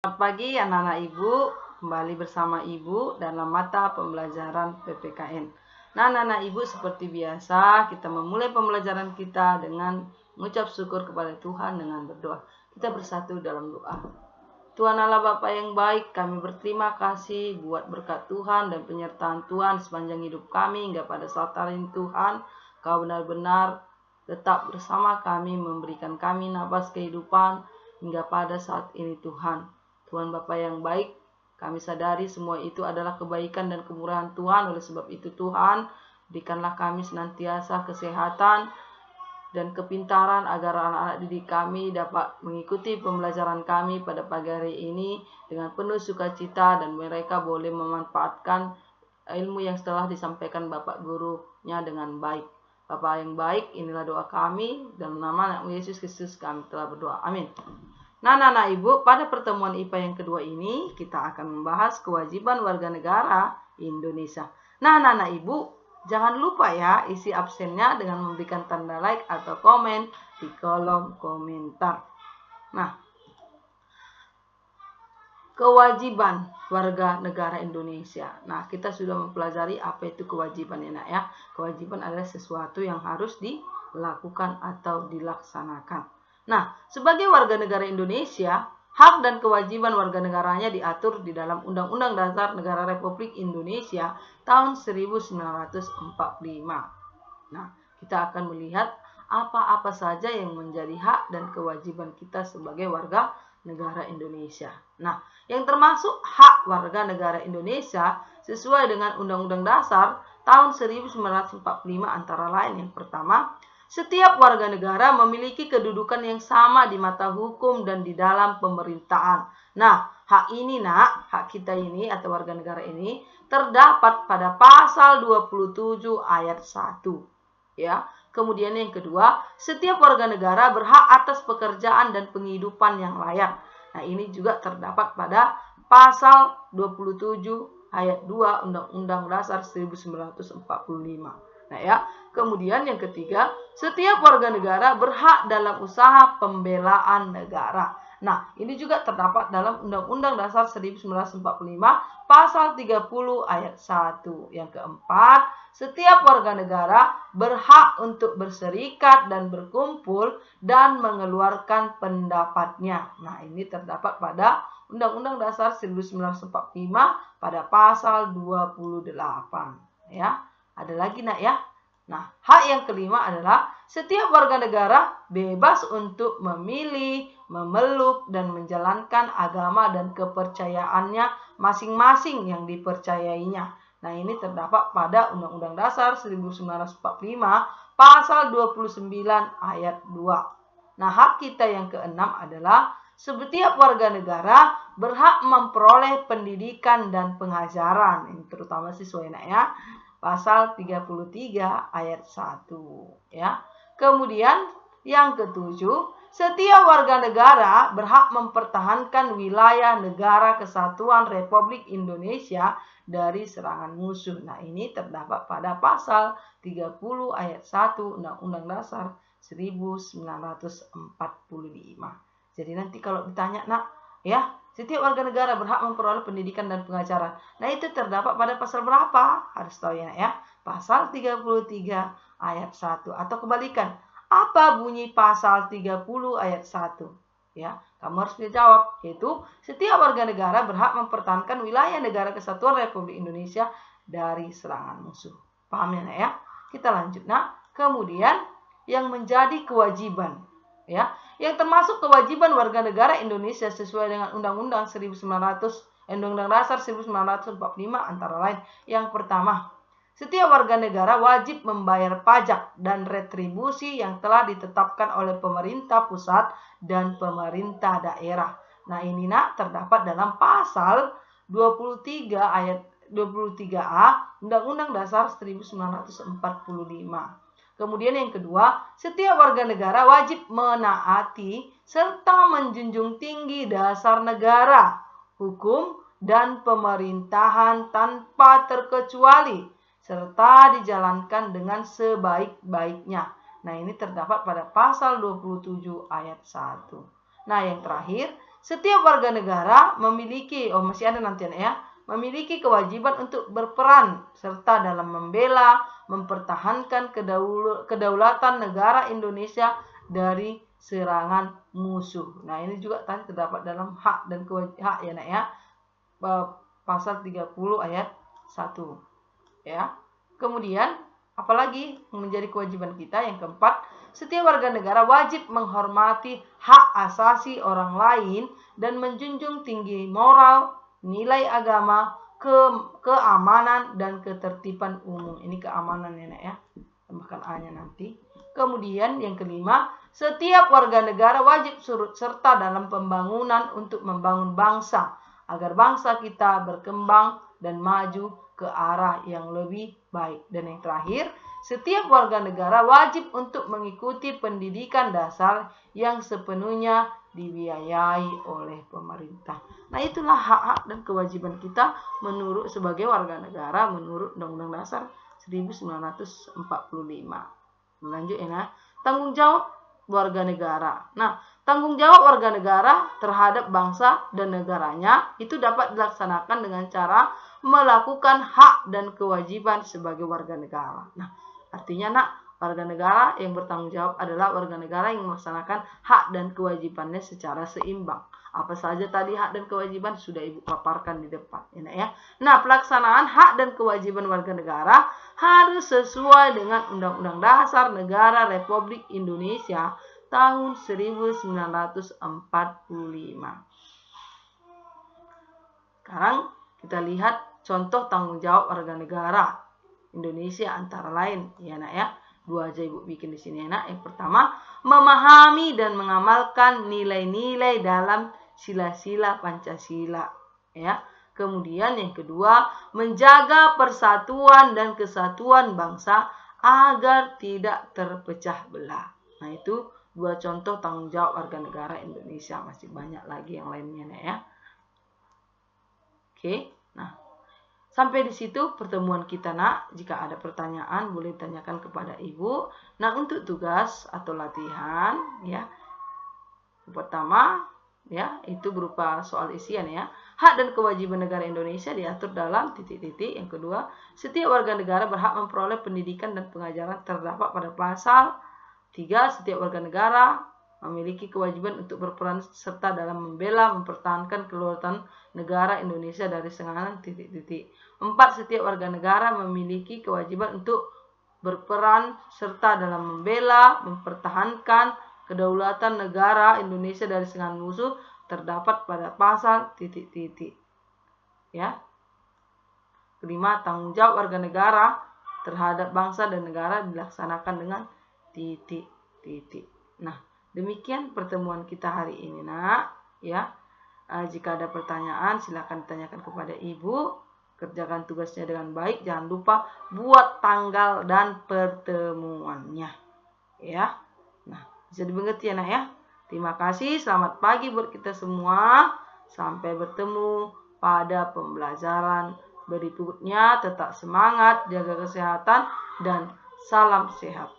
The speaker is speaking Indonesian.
Selamat pagi anak-anak Ibu, kembali bersama Ibu dalam mata pembelajaran PPKN. Nah anak-anak Ibu, seperti biasa kita memulai pembelajaran kita dengan mengucap syukur kepada Tuhan dengan berdoa. Kita bersatu dalam doa. Tuhan Allah Bapa yang baik, kami berterima kasih buat berkat Tuhan dan penyertaan Tuhan sepanjang hidup kami hingga pada saat hari ini Tuhan. Kau benar-benar tetap bersama kami, memberikan kami nafas kehidupan hingga pada saat ini Tuhan. Tuhan Bapa yang baik, kami sadari semua itu adalah kebaikan dan kemurahan Tuhan. Oleh sebab itu Tuhan, berikanlah kami senantiasa kesehatan dan kepintaran agar anak-anak didik kami dapat mengikuti pembelajaran kami pada pagi hari ini dengan penuh sukacita dan mereka boleh memanfaatkan ilmu yang setelah disampaikan Bapak gurunya dengan baik. Bapak yang baik, inilah doa kami, dalam nama anak Yesus Kristus kami telah berdoa. Amin. Nah, anak-anak Ibu, pada pertemuan IPA yang kedua ini, kita akan membahas kewajiban warga negara Indonesia. Nah, anak-anak Ibu, jangan lupa ya isi absennya dengan memberikan tanda like atau komen di kolom komentar. Nah, kewajiban warga negara Indonesia. Nah, kita sudah mempelajari apa itu kewajiban ya, nak ya. Kewajiban adalah sesuatu yang harus dilakukan atau dilaksanakan. Nah, sebagai warga negara Indonesia, hak dan kewajiban warga negaranya diatur di dalam Undang-Undang Dasar Negara Republik Indonesia tahun 1945. Nah, kita akan melihat apa-apa saja yang menjadi hak dan kewajiban kita sebagai warga negara Indonesia. Nah, yang termasuk hak warga negara Indonesia sesuai dengan Undang-Undang Dasar tahun 1945 antara lain yang pertama, setiap warga negara memiliki kedudukan yang sama di mata hukum dan di dalam pemerintahan. Nah, hak ini hak kita ini atau warga negara ini terdapat pada pasal 27 ayat 1. Ya. Kemudian yang kedua, setiap warga negara berhak atas pekerjaan dan penghidupan yang layak. Nah, ini juga terdapat pada pasal 27 ayat 2 Undang-Undang Dasar 1945. Nah ya, kemudian yang ketiga, setiap warga negara berhak dalam usaha pembelaan negara. Nah, ini juga terdapat dalam Undang-Undang Dasar 1945 pasal 30 ayat 1. Yang keempat, setiap warga negara berhak untuk berserikat dan berkumpul dan mengeluarkan pendapatnya. Nah, ini terdapat pada Undang-Undang Dasar 1945 pada pasal 28. Ya. Ada lagi nak ya. Nah, hak yang kelima adalah setiap warga negara bebas untuk memilih, memeluk, dan menjalankan agama dan kepercayaannya masing-masing yang dipercayainya. Nah, ini terdapat pada Undang-Undang Dasar 1945 pasal 29 ayat 2. Nah, hak kita yang keenam adalah setiap warga negara berhak memperoleh pendidikan dan pengajaran. Ini terutama siswa ya. Pasal 33 ayat 1 ya. Kemudian yang ketujuh, setiap warga negara berhak mempertahankan wilayah negara kesatuan Republik Indonesia dari serangan musuh. Nah, ini terdapat pada pasal 30 ayat 1 Undang-Undang Dasar 1945. Jadi nanti kalau ditanya, nak, ya, setiap warga negara berhak memperoleh pendidikan dan pengajaran. Nah, itu terdapat pada pasal berapa? Harus tahu ya. Pasal 33 ayat 1. Atau kebalikan, apa bunyi pasal 30 ayat 1? Ya, kamu harus menjawab, yaitu setiap warga negara berhak mempertahankan wilayah negara kesatuan Republik Indonesia dari serangan musuh. Paham ya? Kita lanjut. Nah, kemudian yang menjadi kewajiban ya, yang termasuk kewajiban warga negara Indonesia sesuai dengan Undang-Undang Dasar 1945 antara lain. Yang pertama, setiap warga negara wajib membayar pajak dan retribusi yang telah ditetapkan oleh pemerintah pusat dan pemerintah daerah. Nah, ini terdapat dalam pasal 23 ayat 23A Undang-Undang Dasar 1945. Kemudian yang kedua, setiap warga negara wajib menaati serta menjunjung tinggi dasar negara, hukum, dan pemerintahan tanpa terkecuali, serta dijalankan dengan sebaik-baiknya. Nah, ini terdapat pada pasal 27 ayat 1. Nah, yang terakhir, setiap warga negara memiliki, masih ada nanti ya, memiliki kewajiban untuk berperan serta dalam membela, mempertahankan kedaulatan negara Indonesia dari serangan musuh. Nah, ini juga tadi terdapat dalam hak dan kewajiban ya, Nak ya. Pasal 30 ayat 1 ya. Kemudian apalagi menjadi kewajiban kita yang keempat, setiap warga negara wajib menghormati hak asasi orang lain dan menjunjung tinggi moral, nilai agama, keamanan dan ketertiban umum. Ini keamanan ya, Nak ya. Tambahkan A-nya nanti. Kemudian yang kelima, setiap warga negara wajib turut serta dalam pembangunan untuk membangun bangsa agar bangsa kita berkembang dan maju ke arah yang lebih baik. Dan yang terakhir, setiap warga negara wajib untuk mengikuti pendidikan dasar yang sepenuhnya dibiayai oleh pemerintah. Nah, itulah hak-hak dan kewajiban kita menurut sebagai warga negara menurut Undang-Undang Dasar 1945. Lanjut ya, nah. Tanggung jawab warga negara. Nah, tanggung jawab warga negara terhadap bangsa dan negaranya itu dapat dilaksanakan dengan cara melakukan hak dan kewajiban sebagai warga negara. Nah, artinya Nak, warga negara yang bertanggung jawab adalah warga negara yang melaksanakan hak dan kewajibannya secara seimbang. Apa saja tadi hak dan kewajiban sudah Ibu paparkan di depan, ya. Nah, pelaksanaan hak dan kewajiban warga negara harus sesuai dengan Undang-Undang Dasar Negara Republik Indonesia tahun 1945. Sekarang kita lihat contoh tanggung jawab warga negara Indonesia antara lain, ya Nak ya. 2 aja Ibu bikin di sini ya, Nak. Yang pertama, memahami dan mengamalkan nilai-nilai dalam sila-sila Pancasila, ya. Kemudian yang kedua, menjaga persatuan dan kesatuan bangsa agar tidak terpecah belah. Nah, itu 2 contoh tanggung jawab warga negara Indonesia. Masih banyak lagi yang lainnya ya. Oke, nah sampai di situ pertemuan kita, Nak. Jika ada pertanyaan boleh tanyakan kepada Ibu. Nah, untuk tugas atau latihan ya, pertama ya, itu berupa soal isian ya. Hak dan kewajiban negara Indonesia diatur dalam titik-titik. Yang kedua, setiap warga negara berhak memperoleh pendidikan dan pengajaran terdapat pada pasal 3. Setiap warga negara memiliki kewajiban untuk berperan serta dalam membela, mempertahankan kedaulatan negara Indonesia dari serangan titik-titik. 4. Setiap warga negara memiliki kewajiban untuk berperan serta dalam membela, mempertahankan kedaulatan negara Indonesia dari serangan musuh terdapat pada pasal titik-titik. Ya. Kelima, tanggung jawab warga negara terhadap bangsa dan negara dilaksanakan dengan titik-titik. Nah, demikian pertemuan kita hari ini, Nak. Ya. Jika ada pertanyaan silakan tanyakan kepada Ibu. Kerjakan tugasnya dengan baik. Jangan lupa buat tanggal dan pertemuannya. Ya. Nah, bisa dimengerti ya, Nak ya. Terima kasih. Selamat pagi buat kita semua. Sampai bertemu pada pembelajaran berikutnya. Tetap semangat, jaga kesehatan, dan salam sehat.